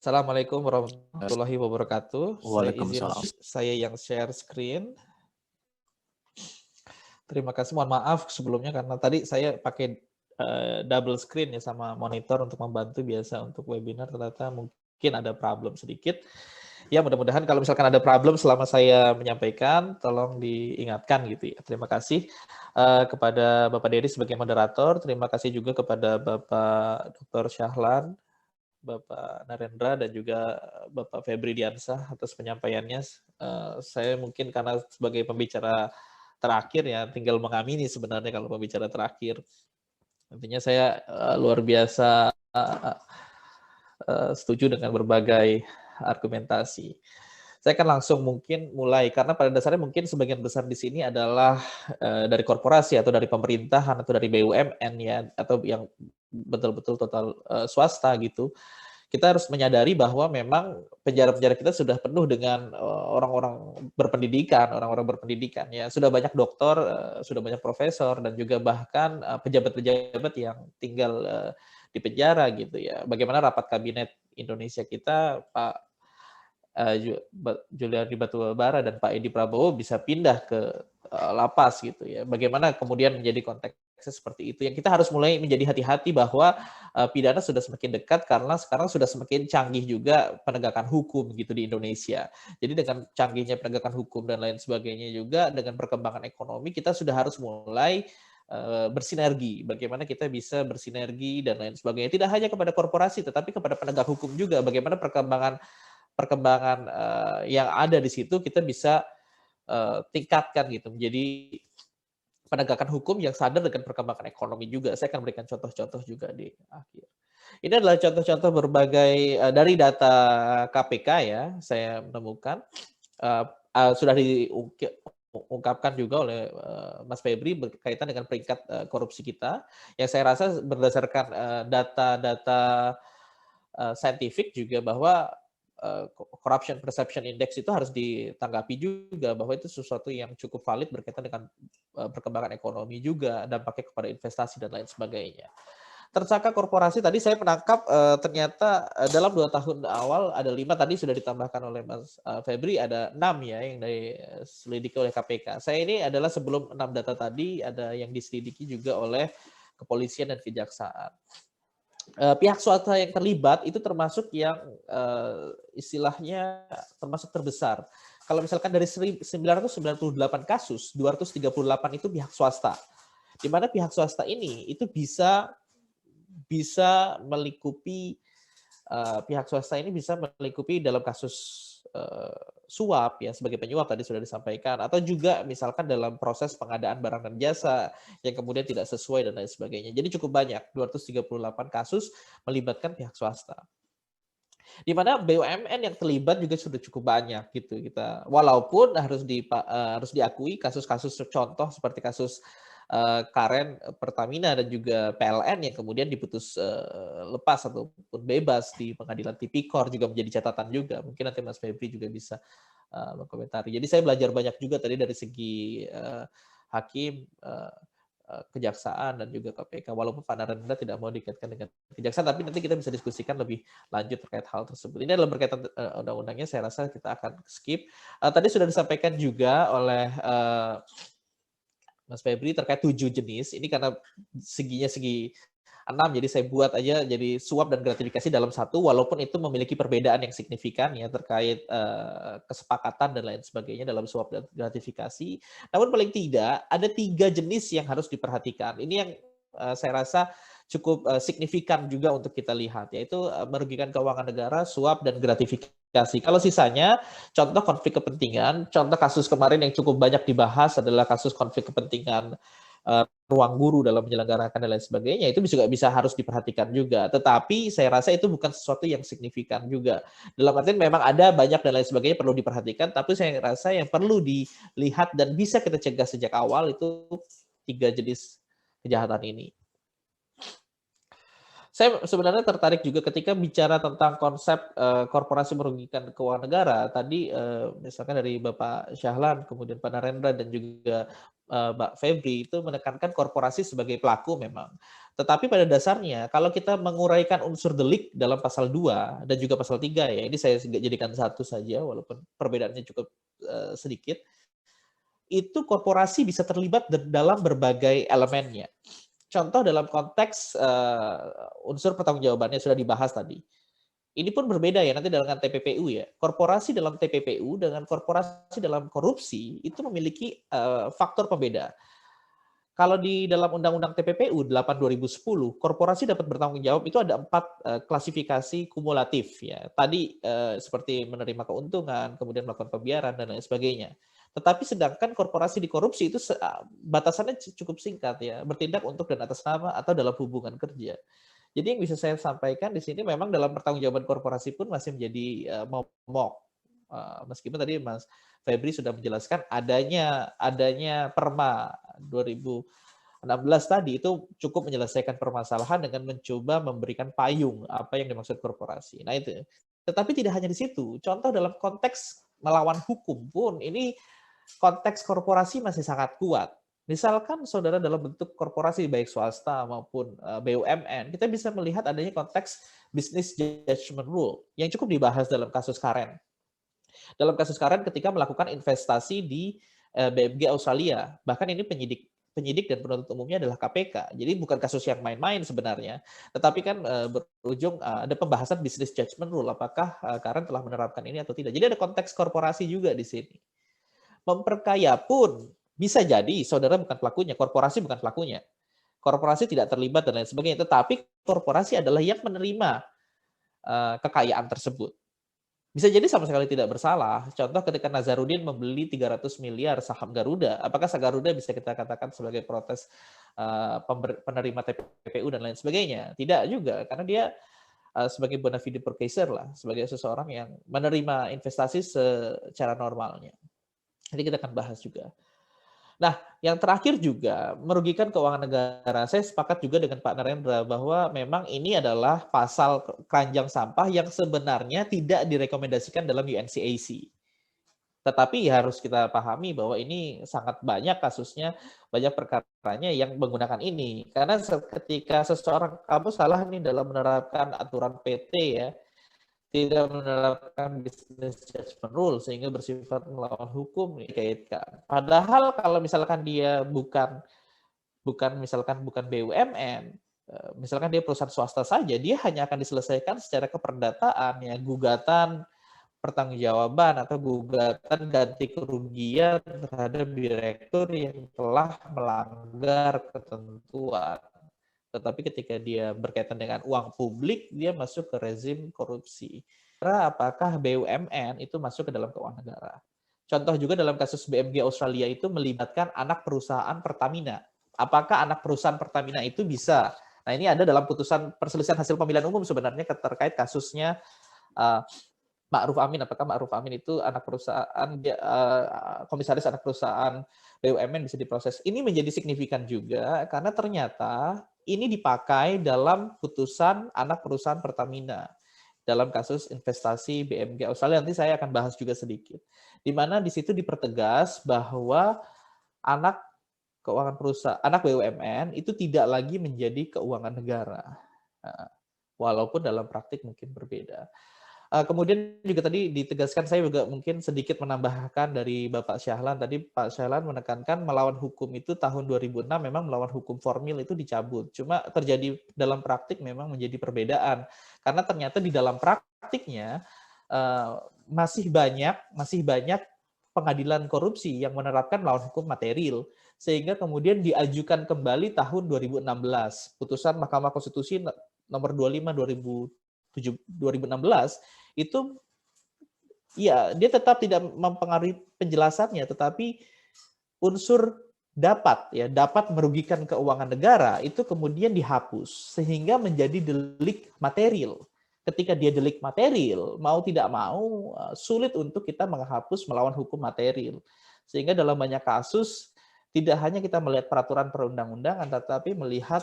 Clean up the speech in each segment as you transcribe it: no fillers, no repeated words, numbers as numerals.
Assalamualaikum warahmatullahi wabarakatuh. Waalaikumsalam. Saya yang share screen. Terima kasih, mohon maaf sebelumnya karena tadi saya pakai double screen ya sama monitor untuk membantu biasa untuk webinar, ternyata mungkin ada problem sedikit. Ya mudah-mudahan kalau misalkan ada problem selama saya menyampaikan, tolong diingatkan gitu ya. Terima kasih kepada Bapak Dery sebagai moderator, terima kasih juga kepada Bapak Dr. Syahlan, Bapak Narendra dan juga Bapak Febri Diansah atas penyampaiannya. Saya mungkin karena sebagai pembicara terakhir ya, tinggal mengamini sebenarnya kalau pembicara terakhir. Intinya saya luar biasa setuju dengan berbagai argumentasi. Saya akan langsung mungkin mulai, karena pada dasarnya mungkin sebagian besar di sini adalah dari korporasi atau dari pemerintahan atau dari BUMN ya, atau yang betul-betul total swasta gitu. Kita harus menyadari bahwa memang penjara-penjara kita sudah penuh dengan orang-orang berpendidikan ya. Sudah banyak doktor, sudah banyak profesor dan juga bahkan pejabat-pejabat yang tinggal di penjara gitu ya. Bagaimana rapat kabinet Indonesia kita Pak Juliari Batubara dan Pak Edi Prabowo bisa pindah ke lapas gitu ya. Bagaimana kemudian menjadi konteksnya seperti itu. Yang kita harus mulai menjadi hati-hati bahwa pidana sudah semakin dekat karena sekarang sudah semakin canggih juga penegakan hukum gitu di Indonesia. Jadi dengan canggihnya penegakan hukum dan lain sebagainya juga dengan perkembangan ekonomi kita sudah harus mulai bersinergi. Bagaimana kita bisa bersinergi dan lain sebagainya. Tidak hanya kepada korporasi tetapi kepada penegak hukum juga. Bagaimana perkembangan yang ada di situ kita bisa tingkatkan gitu menjadi penegakan hukum yang sadar dengan perkembangan ekonomi juga. Saya akan berikan contoh-contoh juga di akhir. Ini adalah contoh-contoh berbagai dari data KPK ya, saya menemukan sudah diungkapkan juga oleh Mas Febri berkaitan dengan peringkat korupsi kita, yang saya rasa berdasarkan data-data saintifik juga bahwa corruption perception index itu harus ditanggapi juga bahwa itu sesuatu yang cukup valid berkaitan dengan perkembangan ekonomi juga, dampaknya kepada investasi dan lain sebagainya. Tersangka korporasi tadi saya menangkap ternyata dalam 2 tahun awal ada 5, tadi sudah ditambahkan oleh Mas Febri ada 6 ya yang diselidiki oleh KPK. Saya ini adalah sebelum 6 data tadi ada yang diselidiki juga oleh kepolisian dan kejaksaan. Pihak swasta yang terlibat itu termasuk yang istilahnya termasuk terbesar. Kalau misalkan dari 998 kasus, 238 itu pihak swasta. Di mana pihak swasta ini itu bisa melingkupi pihak swasta ini bisa melingkupi dalam kasus suap ya sebagai penyuap tadi sudah disampaikan, atau juga misalkan dalam proses pengadaan barang dan jasa yang kemudian tidak sesuai dan lain sebagainya. Jadi cukup banyak 238 kasus melibatkan pihak swasta. Di mana BUMN yang terlibat juga sudah cukup banyak gitu kita. Walaupun harus diakui kasus-kasus contoh seperti kasus Karen Pertamina dan juga PLN yang kemudian diputus lepas ataupun bebas di pengadilan tipikor juga menjadi catatan juga. Mungkin nanti Mas Febri juga bisa mengkomentari. Jadi saya belajar banyak juga tadi dari segi hakim, kejaksaan dan juga KPK. Walaupun Pak Narendra tidak mau dikaitkan dengan kejaksaan, tapi nanti kita bisa diskusikan lebih lanjut terkait hal tersebut. Ini adalah berkaitan undang-undangnya, saya rasa kita akan skip. Tadi sudah disampaikan juga oleh Mas Febri terkait 7 jenis. Ini karena seginya segi 6, jadi saya buat aja jadi suap dan gratifikasi dalam satu, walaupun itu memiliki perbedaan yang signifikan ya terkait kesepakatan dan lain sebagainya dalam suap dan gratifikasi. Namun paling tidak ada 3 jenis yang harus diperhatikan. Ini yang saya rasa cukup signifikan juga untuk kita lihat, yaitu merugikan keuangan negara, suap dan gratifikasi. Kalau sisanya, contoh konflik kepentingan, contoh kasus kemarin yang cukup banyak dibahas adalah kasus konflik kepentingan ruang guru dalam menyelenggarakan dan lain sebagainya, itu juga bisa harus diperhatikan juga. Tetapi saya rasa itu bukan sesuatu yang signifikan juga. Dalam artian memang ada banyak dan lain sebagainya perlu diperhatikan, tapi saya rasa yang perlu dilihat dan bisa kita cegah sejak awal itu 3 jenis kejahatan ini. Saya sebenarnya tertarik juga ketika bicara tentang konsep korporasi merugikan keuangan negara. Tadi misalkan dari Bapak Syahlan, kemudian Pak Narendra dan juga Mbak Febri itu menekankan korporasi sebagai pelaku memang. Tetapi pada dasarnya kalau kita menguraikan unsur delik dalam pasal 2 dan juga pasal 3 ya, ini saya jadikan satu saja walaupun perbedaannya cukup sedikit, itu korporasi bisa terlibat dalam berbagai elemennya. Contoh dalam konteks unsur pertanggungjawabannya sudah dibahas tadi. Ini pun berbeda ya nanti dengan TPPU ya. Korporasi dalam TPPU dengan korporasi dalam korupsi itu memiliki faktor pembeda. Kalau di dalam Undang-Undang TPPU 8 2010, korporasi dapat bertanggung jawab itu ada 4 klasifikasi kumulatif ya. Tadi seperti menerima keuntungan, kemudian melakukan pembiaran dan lain sebagainya. Tetapi sedangkan korporasi di korupsi itu batasannya cukup singkat ya, bertindak untuk dan atas nama atau dalam hubungan kerja. Jadi yang bisa saya sampaikan di sini memang dalam pertanggungjawaban korporasi pun masih menjadi momok. Meskipun tadi Mas Febri sudah menjelaskan adanya Perma 2016 tadi itu cukup menyelesaikan permasalahan dengan mencoba memberikan payung apa yang dimaksud korporasi. Nah itu. Tetapi tidak hanya di situ. Contoh dalam konteks melawan hukum pun ini konteks korporasi masih sangat kuat. Misalkan saudara dalam bentuk korporasi baik swasta maupun BUMN, kita bisa melihat adanya konteks business judgment rule yang cukup dibahas dalam kasus Karen. Dalam kasus Karen ketika melakukan investasi di BMG Australia, bahkan ini penyidik dan penuntut umumnya adalah KPK. Jadi bukan kasus yang main-main sebenarnya, tetapi kan berujung ada pembahasan business judgment rule, apakah Karen telah menerapkan ini atau tidak. Jadi ada konteks korporasi juga di sini. Memperkaya pun bisa jadi saudara bukan pelakunya, korporasi bukan pelakunya. Korporasi tidak terlibat dan lain sebagainya, tetapi korporasi adalah yang menerima kekayaan tersebut. Bisa jadi sama sekali tidak bersalah. Contoh ketika Nazarudin membeli 300 miliar saham Garuda, apakah Garuda bisa kita katakan sebagai protes penerima TPPU dan lain sebagainya? Tidak juga, karena dia sebagai bona fide purchaser lah, sebagai seseorang yang menerima investasi secara normalnya. Nanti kita akan bahas juga. Nah, yang terakhir juga merugikan keuangan negara. Saya sepakat juga dengan Pak Narendra bahwa memang ini adalah pasal keranjang sampah yang sebenarnya tidak direkomendasikan dalam UNCAC. Tetapi harus kita pahami bahwa ini sangat banyak kasusnya, banyak perkaranya yang menggunakan ini. Karena ketika seseorang, kamu salah nih dalam menerapkan aturan PT ya, tidak menerapkan business judgment rule sehingga bersifat melawan hukum dikaitkan. Padahal kalau misalkan dia bukan BUMN, misalkan dia perusahaan swasta saja, dia hanya akan diselesaikan secara keperdataan ya, gugatan pertanggungjawaban atau gugatan ganti kerugian terhadap direktur yang telah melanggar ketentuan. Tetapi ketika dia berkaitan dengan uang publik, dia masuk ke rezim korupsi. Apakah BUMN itu masuk ke dalam keuangan negara? Contoh juga dalam kasus BMG Australia itu melibatkan anak perusahaan Pertamina. Apakah anak perusahaan Pertamina itu bisa? Nah ini ada dalam putusan perselisihan hasil pemilihan umum sebenarnya terkait kasusnya Ma'ruf Amin. Apakah Ma'ruf Amin itu anak perusahaan, komisaris anak perusahaan BUMN bisa diproses? Ini menjadi signifikan juga karena ternyata ini dipakai dalam putusan anak perusahaan Pertamina dalam kasus investasi BMG Australia. Nanti saya akan bahas juga sedikit. Di mana di situ dipertegas bahwa anak keuangan perusahaan, anak BUMN itu tidak lagi menjadi keuangan negara. Walaupun dalam praktik mungkin berbeda. Kemudian juga tadi ditegaskan, saya juga mungkin sedikit menambahkan dari Bapak Syahlan. Tadi Pak Syahlan menekankan melawan hukum itu tahun 2006 memang melawan hukum formil itu dicabut. Cuma terjadi dalam praktik memang menjadi perbedaan. Karena ternyata di dalam praktiknya masih banyak pengadilan korupsi yang menerapkan melawan hukum material. Sehingga kemudian diajukan kembali tahun 2016. Putusan Mahkamah Konstitusi nomor 25 2016 itu ya dia tetap tidak mempengaruhi penjelasannya, tetapi unsur dapat merugikan keuangan negara itu kemudian dihapus sehingga menjadi delik material. Ketika dia delik material, mau tidak mau sulit untuk kita menghapus melawan hukum material. Sehingga dalam banyak kasus tidak hanya kita melihat peraturan perundang-undangan, tetapi melihat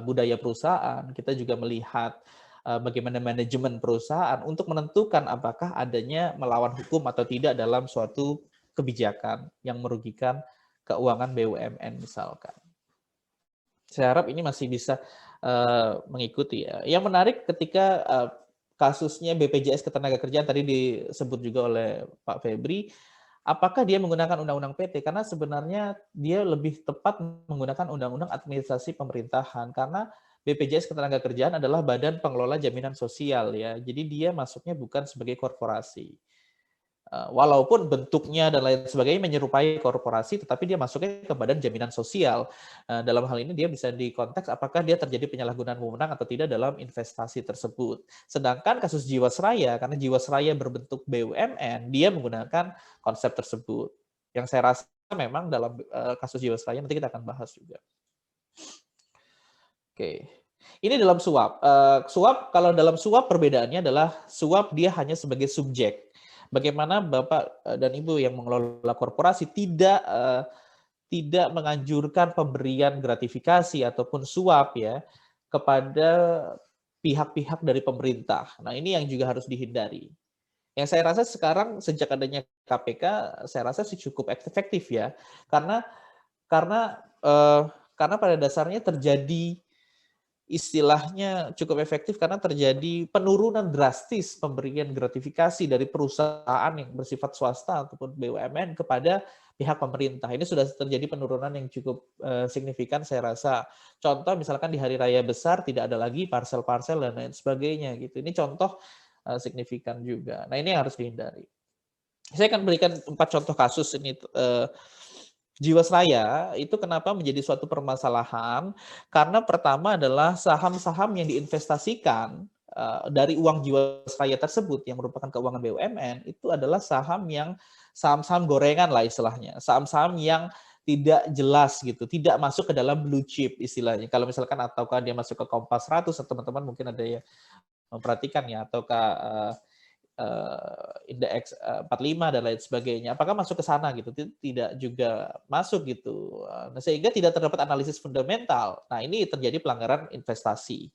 budaya perusahaan, kita juga melihat bagaimana manajemen perusahaan untuk menentukan apakah adanya melawan hukum atau tidak dalam suatu kebijakan yang merugikan keuangan BUMN misalkan. Saya harap ini masih bisa mengikuti ya. Yang menarik ketika kasusnya BPJS Ketenagakerjaan tadi disebut juga oleh Pak Febri, apakah dia menggunakan undang-undang PT? Karena sebenarnya dia lebih tepat menggunakan undang-undang administrasi pemerintahan karena BPJS Ketenagakerjaan adalah Badan Pengelola Jaminan Sosial ya. Jadi dia masuknya bukan sebagai korporasi. Walaupun bentuknya dan lain sebagainya menyerupai korporasi, tetapi dia masuknya ke badan jaminan sosial. Dalam hal ini dia bisa dikonteks apakah dia terjadi penyalahgunaan wewenang atau tidak dalam investasi tersebut. Sedangkan kasus Jiwasraya, karena Jiwasraya berbentuk BUMN, dia menggunakan konsep tersebut. Yang saya rasa memang dalam kasus Jiwasraya, nanti kita akan bahas juga. Oke. Ini dalam suap. Suap, kalau dalam suap perbedaannya adalah suap dia hanya sebagai subjek. Bagaimana Bapak dan Ibu yang mengelola korporasi tidak menganjurkan pemberian gratifikasi ataupun suap ya kepada pihak-pihak dari pemerintah. Nah, ini yang juga harus dihindari. Yang saya rasa sekarang sejak adanya KPK, saya rasa sih cukup efektif ya, karena pada dasarnya terjadi istilahnya cukup efektif karena terjadi penurunan drastis pemberian gratifikasi dari perusahaan yang bersifat swasta ataupun BUMN kepada pihak pemerintah. Ini sudah terjadi penurunan yang cukup signifikan saya rasa. Contoh misalkan di hari raya besar tidak ada lagi parsel-parsel dan lain sebagainya gitu. Ini contoh signifikan juga. Nah, ini yang harus dihindari. Saya akan berikan 4 contoh kasus ini Jiwasraya itu kenapa menjadi suatu permasalahan? Karena pertama adalah saham-saham yang diinvestasikan dari uang Jiwasraya tersebut yang merupakan keuangan BUMN itu adalah saham-saham gorengan lah istilahnya, saham-saham yang tidak jelas gitu, tidak masuk ke dalam blue chip istilahnya. Kalau misalkan ataukah dia masuk ke Kompas 100, teman-teman mungkin ada yang memperhatikan ya, ataukah indeks 45 dan lain sebagainya. Apakah masuk ke sana gitu? Tidak juga masuk gitu. Nah, sehingga tidak terdapat analisis fundamental. Nah, ini terjadi pelanggaran investasi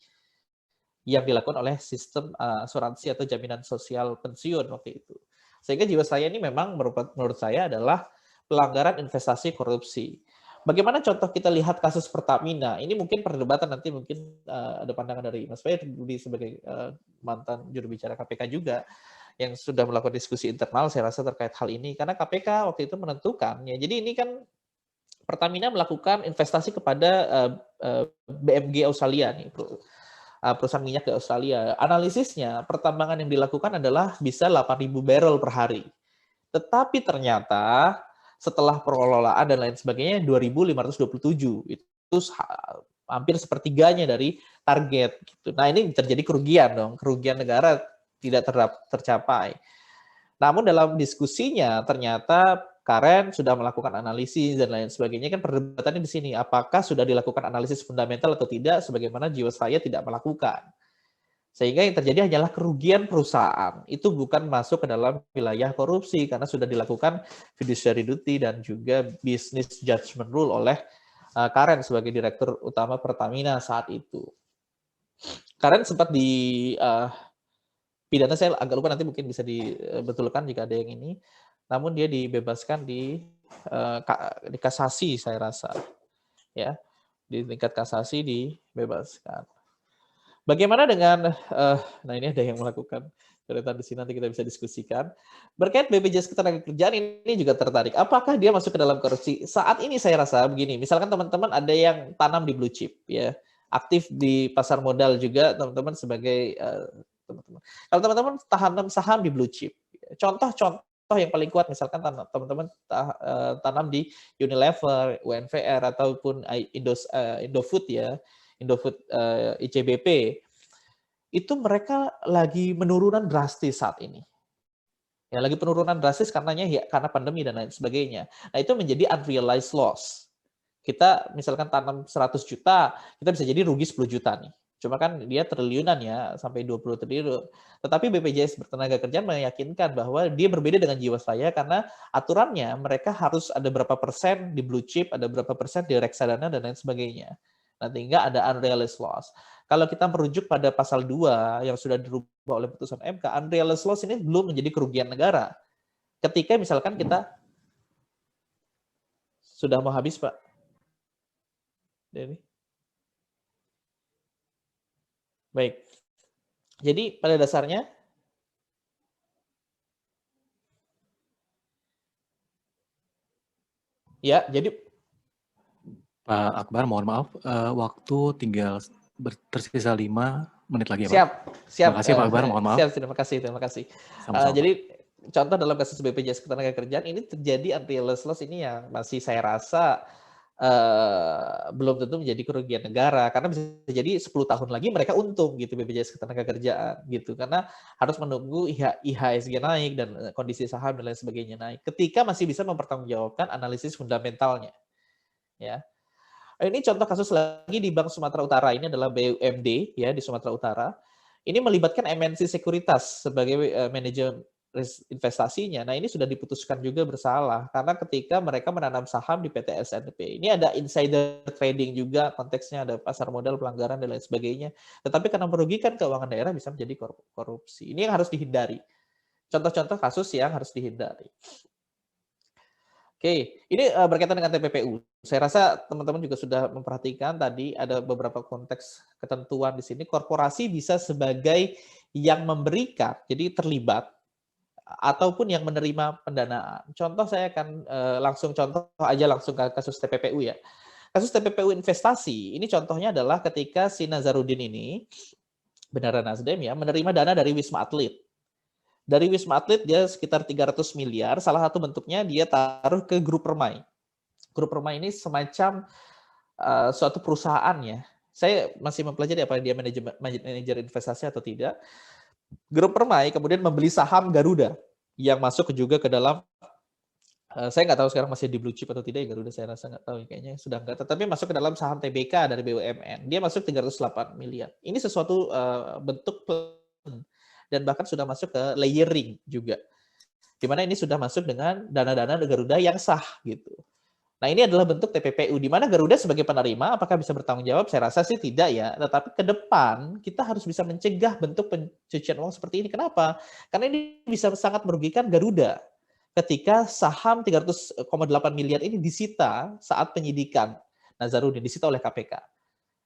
yang dilakukan oleh sistem asuransi atau jaminan sosial pensiun waktu itu. Sehingga Jiwasraya ini memang menurut saya adalah pelanggaran investasi korupsi. Bagaimana contoh kita lihat kasus Pertamina? Ini mungkin perdebatan nanti mungkin ada pandangan dari Mas Febri sebagai mantan juru bicara KPK juga yang sudah melakukan diskusi internal saya rasa terkait hal ini karena KPK waktu itu menentukan ya. Jadi ini kan Pertamina melakukan investasi kepada BMG Australia nih, perusahaan minyak di Australia. Analisisnya pertambangan yang dilakukan adalah bisa 8.000 barrel per hari. Tetapi ternyata setelah pengelolaan dan lain sebagainya 2.527 itu hampir sepertiganya dari target gitu. Nah, ini terjadi kerugian dong, kerugian negara tidak tercapai. Namun dalam diskusinya ternyata Karen sudah melakukan analisis dan lain sebagainya, kan perdebatannya di sini apakah sudah dilakukan analisis fundamental atau tidak sebagaimana Jiwasraya tidak melakukan. Sehingga yang terjadi hanyalah kerugian perusahaan. Itu bukan masuk ke dalam wilayah korupsi karena sudah dilakukan fiduciary duty dan juga business judgment rule oleh Karen sebagai direktur utama Pertamina saat itu. Karen sempat pidana, saya agak lupa, nanti mungkin bisa dibetulkan jika ada yang ini. Namun dia dibebaskan di kasasi saya rasa. Ya, di tingkat kasasi dibebaskan. Bagaimana dengan nah ini ada yang melakukan deretan di sini, nanti kita bisa diskusikan. Berkait BPJS Ketenagakerjaan ini juga tertarik. Apakah dia masuk ke dalam korupsi? Saat ini saya rasa begini, misalkan teman-teman ada yang tanam di blue chip ya, aktif di pasar modal juga teman-teman sebagai teman-teman. Kalau teman-teman tanam saham di blue chip, contoh yang paling kuat misalkan teman-teman tanam di Unilever, UNVR ataupun Indofood ya, Indofood ICBP, itu mereka lagi penurunan drastis saat ini. Ya, lagi penurunan drastis karena pandemi dan lain sebagainya. Nah, itu menjadi unrealized loss. Kita misalkan tanam 100 juta, kita bisa jadi rugi 10 juta nih. Cuma kan dia triliunan ya, sampai 20 triliun. Tetapi BPJS Ketenagakerjaan meyakinkan bahwa dia berbeda dengan Jiwasraya karena aturannya mereka harus ada berapa persen di blue chip, ada berapa persen di reksadana dan lain sebagainya. Nah, sehingga ada unrealized loss. Kalau kita merujuk pada pasal 2 yang sudah dirubah oleh putusan MK, unrealized loss ini belum menjadi kerugian negara. Ketika misalkan kita Sudah mau habis, Pak Denny? Baik. Jadi pada dasarnya ya, jadi Pak Akbar, mohon maaf, waktu tinggal tersisa 5 menit lagi ya, Pak. siap. Terima kasih Pak Akbar, mohon maaf. Siap, terima kasih. Sama-sama, Jadi contoh dalam kasus BPJS Ketenagakerjaan ini terjadi anti loss ini yang masih saya rasa belum tentu menjadi kerugian negara, karena bisa jadi 10 tahun lagi mereka untung gitu BPJS Ketenagakerjaan gitu, karena harus menunggu IHSG naik dan kondisi saham dan lain sebagainya naik. Ketika masih bisa mempertanggungjawabkan analisis fundamentalnya, ya. Ini contoh kasus lagi di Bank Sumatera Utara, ini adalah BUMD ya di Sumatera Utara. Ini melibatkan MNC Sekuritas sebagai manajer investasinya. Nah, ini sudah diputuskan juga bersalah karena ketika mereka menanam saham di PT SNP. Ini ada insider trading juga, konteksnya ada pasar modal, pelanggaran dan lain sebagainya. Tetapi karena merugikan keuangan daerah bisa menjadi korupsi. Ini yang harus dihindari. Contoh-contoh kasus yang harus dihindari. Oke, ini berkaitan dengan TPPU. Saya rasa teman-teman juga sudah memperhatikan tadi ada beberapa konteks ketentuan di sini. Korporasi bisa sebagai yang memberikan, jadi terlibat, ataupun yang menerima pendanaan. Contoh saya akan langsung ke kasus TPPU ya. Kasus TPPU investasi, ini contohnya adalah ketika si Nazarudin ini, beneran Nasdem ya, menerima dana dari Wisma Atlet. Dari Wisma Atlet dia sekitar 300 miliar, salah satu bentuknya dia taruh ke Grup Permai. Grup Permai ini semacam suatu perusahaan ya. Saya masih mempelajari apa dia manajer investasi atau tidak. Grup Permai kemudian membeli saham Garuda yang masuk juga ke dalam saya nggak tahu sekarang masih di blue chip atau tidak ya Garuda, saya rasa nggak tahu kayaknya sudah nggak, tetapi masuk ke dalam saham TBK dari BUMN. Dia masuk 308 miliar. Ini sesuatu bentuk dan bahkan sudah masuk ke layering juga. Di mana ini sudah masuk dengan dana-dana Garuda yang sah gitu. Nah, ini adalah bentuk TPPU di mana Garuda sebagai penerima apakah bisa bertanggung jawab? Saya rasa sih tidak ya. Tetapi ke depan kita harus bisa mencegah bentuk pencucian uang seperti ini. Kenapa? Karena ini bisa sangat merugikan Garuda ketika saham 300,8 miliar ini disita saat penyidikan Nazarudin, disita oleh KPK.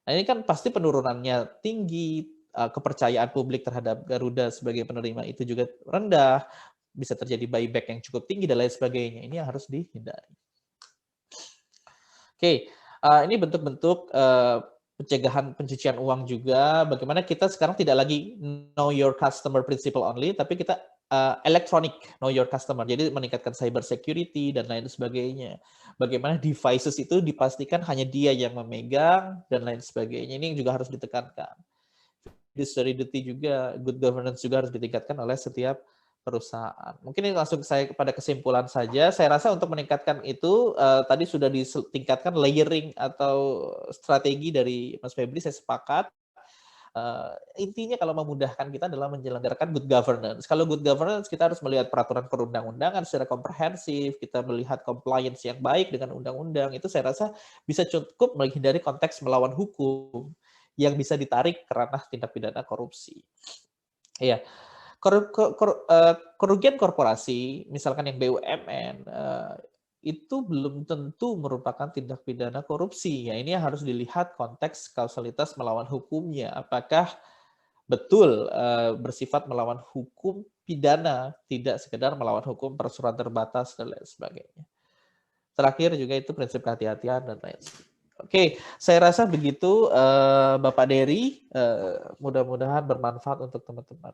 Nah, ini kan pasti penurunannya tinggi, kepercayaan publik terhadap Garuda sebagai penerima itu juga rendah, bisa terjadi buyback yang cukup tinggi dan lain sebagainya. Ini yang harus dihindari. Oke, ini bentuk-bentuk pencegahan pencucian uang juga. Bagaimana kita sekarang tidak lagi know your customer principle only, tapi kita electronic know your customer. Jadi meningkatkan cyber security dan lain sebagainya. Bagaimana devices itu dipastikan hanya dia yang memegang dan lain sebagainya. Ini juga harus ditekankan. Fiduciary juga, good governance juga harus ditingkatkan oleh setiap perusahaan. Mungkin ini langsung saya kepada kesimpulan saja. Saya rasa untuk meningkatkan itu tadi sudah ditingkatkan layering atau strategi dari Mas Febri, saya sepakat. Intinya kalau memudahkan kita adalah menyelenggarakan good governance. Kalau good governance kita harus melihat peraturan perundang-undangan secara komprehensif, kita melihat compliance yang baik dengan undang-undang. Itu saya rasa bisa cukup menghindari konteks melawan hukum yang bisa ditarik ke ranah tindak pidana korupsi. Iya. Kerugian korporasi, misalkan yang BUMN, itu belum tentu merupakan tindak pidana korupsi. Ya, ini harus dilihat konteks kausalitas melawan hukumnya. Apakah betul bersifat melawan hukum pidana, tidak sekedar melawan hukum perseroan terbatas dan lain sebagainya. Terakhir juga itu prinsip kehati-hatian dan lain sebagainya. Oke, saya rasa begitu Bapak Dery, mudah-mudahan bermanfaat untuk teman-teman.